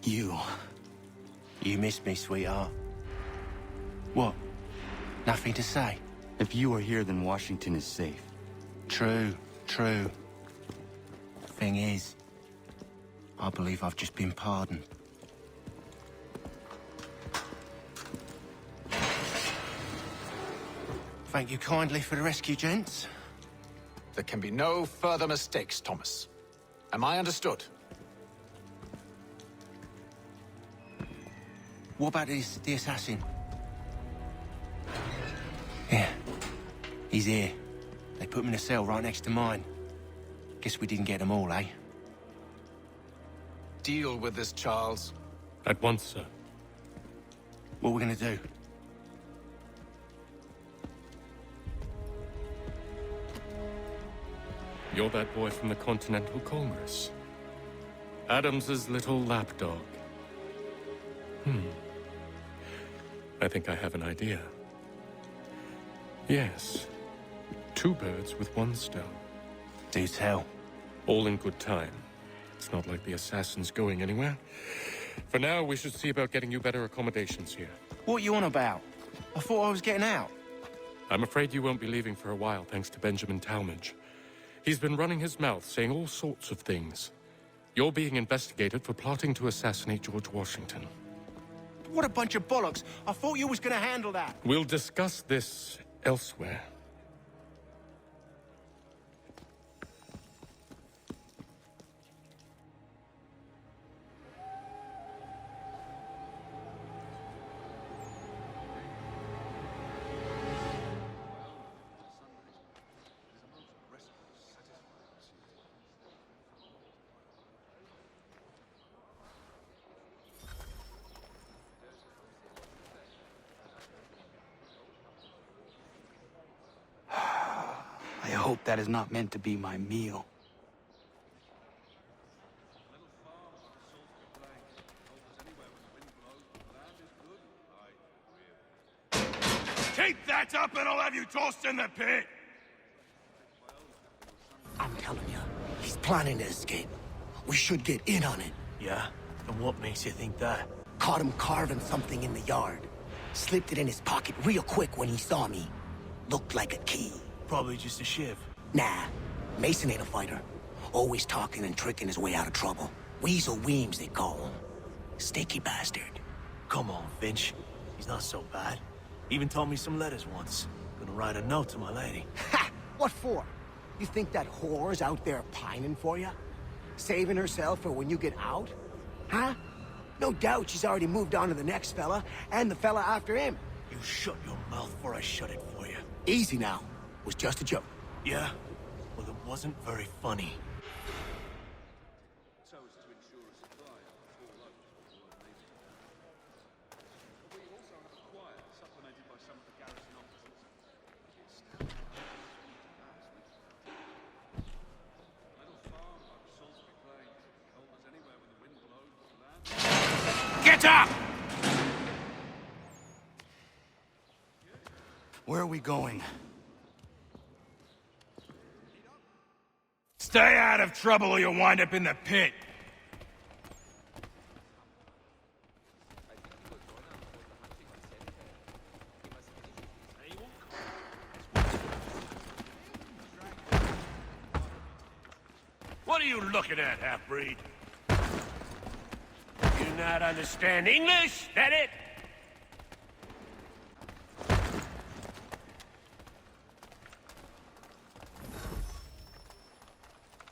You. You missed me, sweetheart. What? Nothing to say? If you are here, then Washington is safe. True, true. Thing is, I believe I've just been pardoned. Thank you kindly for the rescue, gents. There can be no further mistakes, Thomas. Am I understood? What about the assassin? Yeah, he's here. They put him in a cell right next to mine. Guess we didn't get them all, eh? Deal with this, Charles. At once, sir. What are we gonna do? You're that boy from the Continental Congress. Adams's little lapdog. I think I have an idea. Yes. Two birds with one stone. Do tell. All in good time. It's not like the assassin's going anywhere. For now, we should see about getting you better accommodations here. What you on about? I thought I was getting out. I'm afraid you won't be leaving for a while, thanks to Benjamin Talmadge. He's been running his mouth, saying all sorts of things. You're being investigated for plotting to assassinate George Washington. What a bunch of bollocks. I thought you was gonna handle that. We'll discuss this elsewhere. I hope that is not meant to be my meal. Keep that up and I'll have you tossed in the pit! I'm telling you, he's planning to escape. We should get in on it. Yeah? And what makes you think that? Caught him carving something in the yard. Slipped it in his pocket real quick when he saw me. Looked like a key. Probably just a shiv. Nah, Mason ain't a fighter. Always talking and tricking his way out of trouble. Weasel Weems, they call him. Sticky bastard. Come on, Finch. He's not so bad. Even taught me some letters once. Gonna write a note to my lady. Ha! What for? You think that whore's out there pining for you? Saving herself for when you get out? Huh? No doubt she's already moved on to the next fella, and the fella after him. You shut your mouth before I shut it for you. Easy now. Was just a joke. Yeah? Well, it wasn't very funny. Get up! Where are we going? Stay out of trouble or you'll wind up in the pit. What are you looking at, half-breed? You not understand English? That it?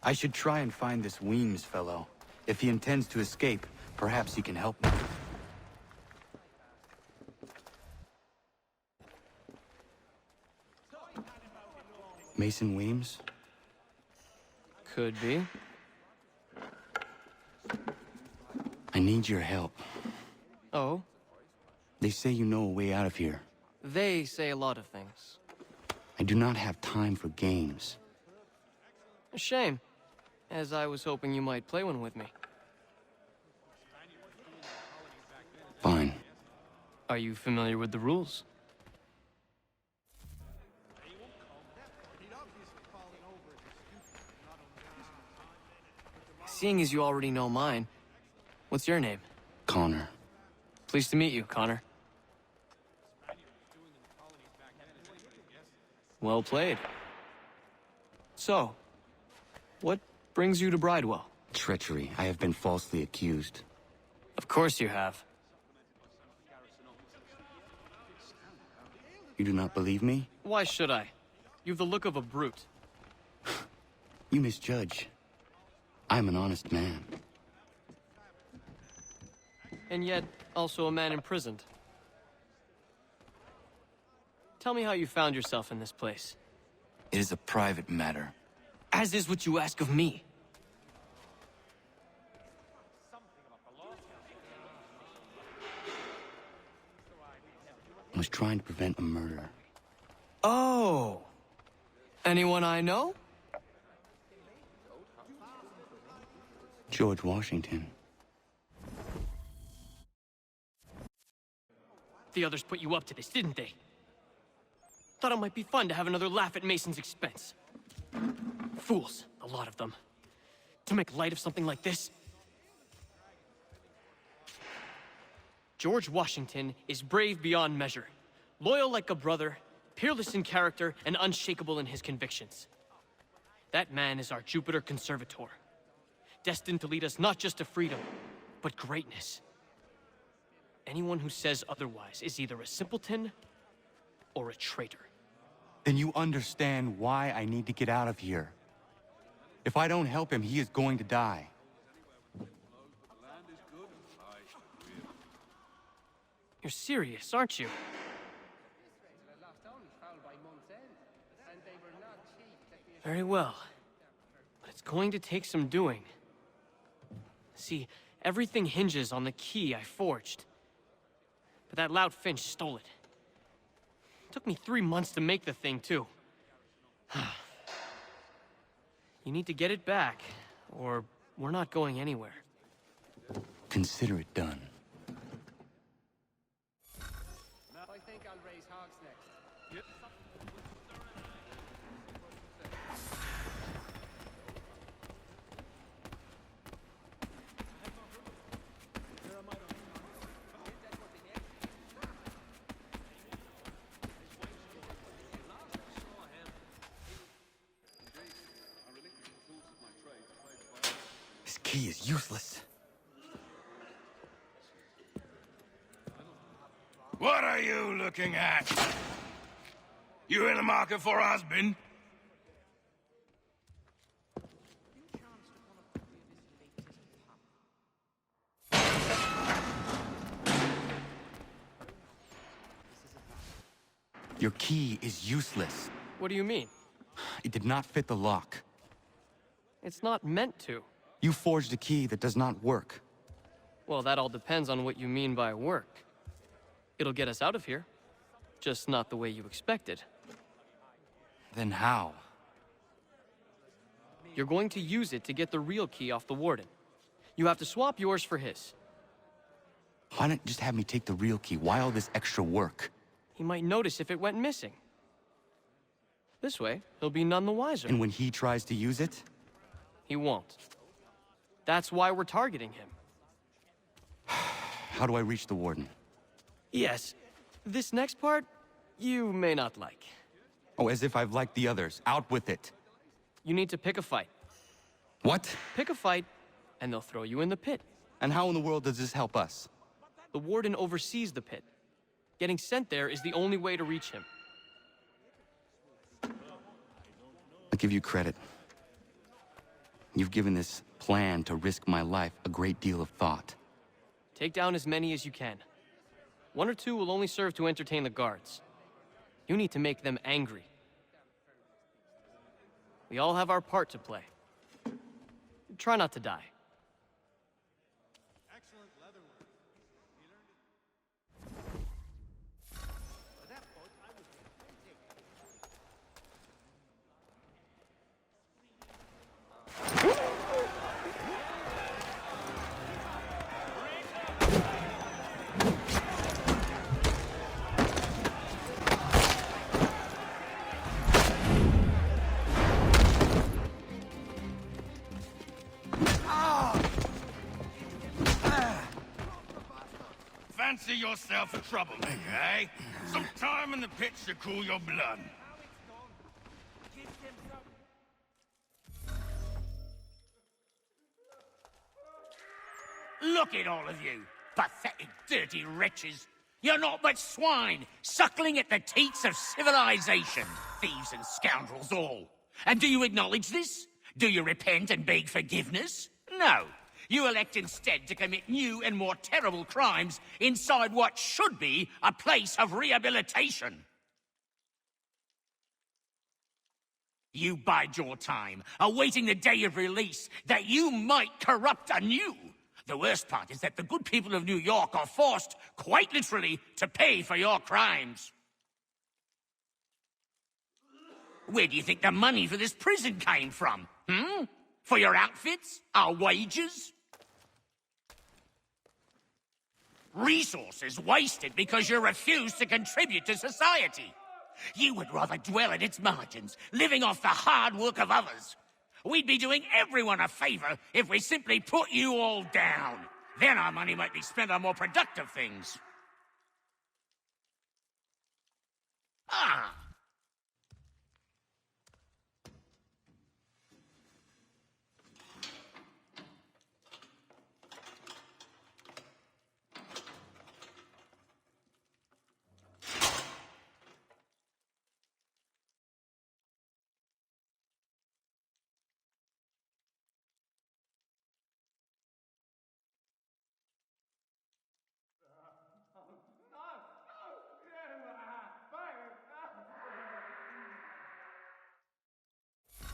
I should try and find this Weems fellow. If he intends to escape, perhaps he can help me. Mason Weems? Could be. I need your help. Oh? They say you know a way out of here. They say a lot of things. I do not have time for games. A shame, as I was hoping you might play one with me. Fine. Are you familiar with the rules? Seeing as you already know mine, what's your name? Connor. Pleased to meet you, Connor. Well played. So, what brings you to Bridewell? Treachery. I have been falsely accused. Of course you have. You do not believe me? Why should I? You've the look of a brute. You misjudge. I'm an honest man. And yet, also a man imprisoned. Tell me how you found yourself in this place. It is a private matter. As is what you ask of me. I was trying to prevent a murder. Oh. Anyone I know? George Washington. The others put you up to this, didn't they? Thought it might be fun to have another laugh at Mason's expense. Fools, a lot of them. To make light of something like this. George Washington is brave beyond measure, loyal like a brother, peerless in character, and unshakable in his convictions. That man is our Jupiter Conservator, destined to lead us not just to freedom, but greatness. Anyone who says otherwise is either a simpleton or a traitor. Then you understand why I need to get out of here. If I don't help him, he is going to die. You're serious, aren't you? Very well. But it's going to take some doing. See, everything hinges on the key I forged. But that loud Finch stole it. Took me 3 months to make the thing, too. You need to get it back, or we're not going anywhere. Consider it done. I think I'll raise hogs next. This key is useless. What are you looking at? You in the market for a husband? Your key is useless. What do you mean? It did not fit the lock. It's not meant to. You forged a key that does not work. Well, that all depends on what you mean by work. It'll get us out of here. Just not the way you expected. Then how? You're going to use it to get the real key off the warden. You have to swap yours for his. Why not just have me take the real key? Why all this extra work? He might notice if it went missing. This way, he'll be none the wiser. And when he tries to use it? He won't. That's why we're targeting him. How do I reach the warden? Yes. This next part, you may not like. Oh, as if I've liked the others. Out with it. You need to pick a fight. What? Pick a fight, and they'll throw you in the pit. And how in the world does this help us? The warden oversees the pit. Getting sent there is the only way to reach him. I'll give you credit. You've given this plan to risk my life a great deal of thought. Take down as many as you can. 1 or 2 will only serve to entertain the guards. You need to make them angry. We all have our part to play. Try not to die. fancy yourself a troublemaker, eh? Some time in the pits to cool your blood. Look at all of you, pathetic, dirty wretches. You're not but swine, suckling at the teats of civilization. Thieves and scoundrels all. And do you acknowledge this? Do you repent and beg forgiveness? No. You elect instead to commit new and more terrible crimes inside what should be a place of rehabilitation. You bide your time, awaiting the day of release, that you might corrupt anew. The worst part is that the good people of New York are forced, quite literally, to pay for your crimes. Where do you think the money for this prison came from? For your outfits? Our wages? Resources wasted because you refuse to contribute to society. You would rather dwell at its margins, living off the hard work of others. We'd be doing everyone a favor if we simply put you all down. Then our money might be spent on more productive things. Ah!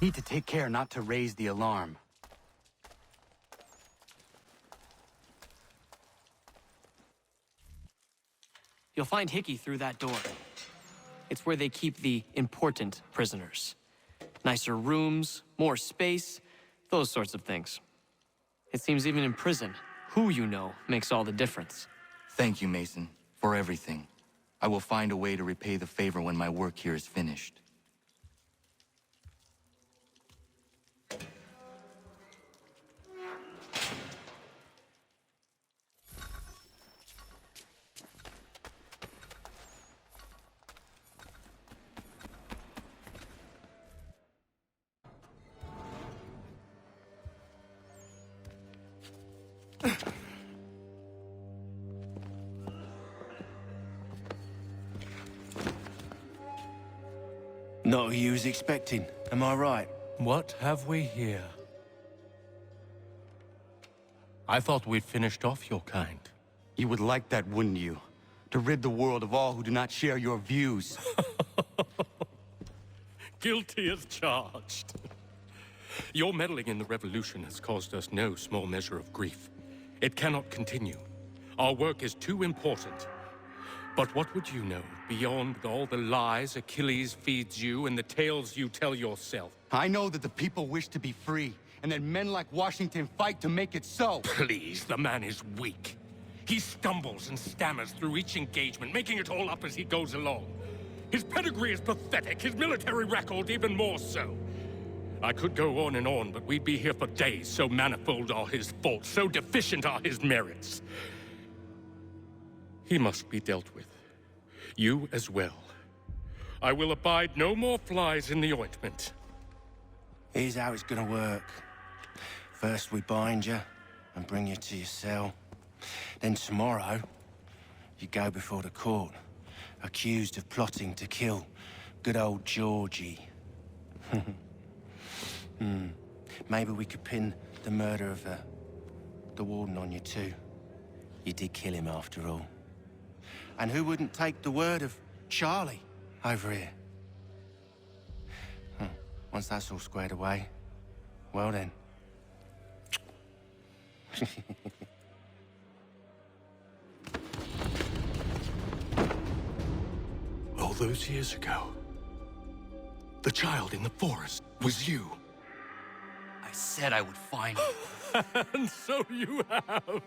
Need to take care not to raise the alarm. You'll find Hickey through that door. It's where they keep the important prisoners. Nicer rooms, more space, those sorts of things. It seems even in prison, who you know makes all the difference. Thank you, Mason, for everything. I will find a way to repay the favor when my work here is finished. Not who you was expecting, am I right? What have we here? I thought we'd finished off your kind. You would like that, wouldn't you? To rid the world of all who do not share your views. Guilty as charged. Your meddling in the revolution has caused us no small measure of grief. It cannot continue. Our work is too important. But what would you know beyond all the lies Achilles feeds you and the tales you tell yourself? I know that the people wish to be free, and that men like Washington fight to make it so. Please, the man is weak. He stumbles and stammers through each engagement, making it all up as he goes along. His pedigree is pathetic, his military record even more so. I could go on and on, but we'd be here for days, so manifold are his faults, so deficient are his merits. He must be dealt with. You as well. I will abide no more flies in the ointment. Here's how it's gonna work. First we bind you and bring you to your cell. Then tomorrow, you go before the court, accused of plotting to kill good old Georgie. Maybe we could pin the murder of the warden on you too. You did kill him after all. And who wouldn't take the word of Charlie over here? Once that's all squared away, well then. All those years ago, the child in the forest was you. I said I would find you. And so you have.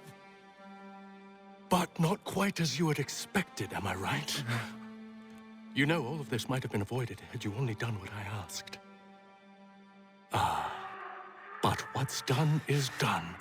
But not quite as you had expected, am I right? You know, all of this might have been avoided had you only done what I asked. But what's done is done.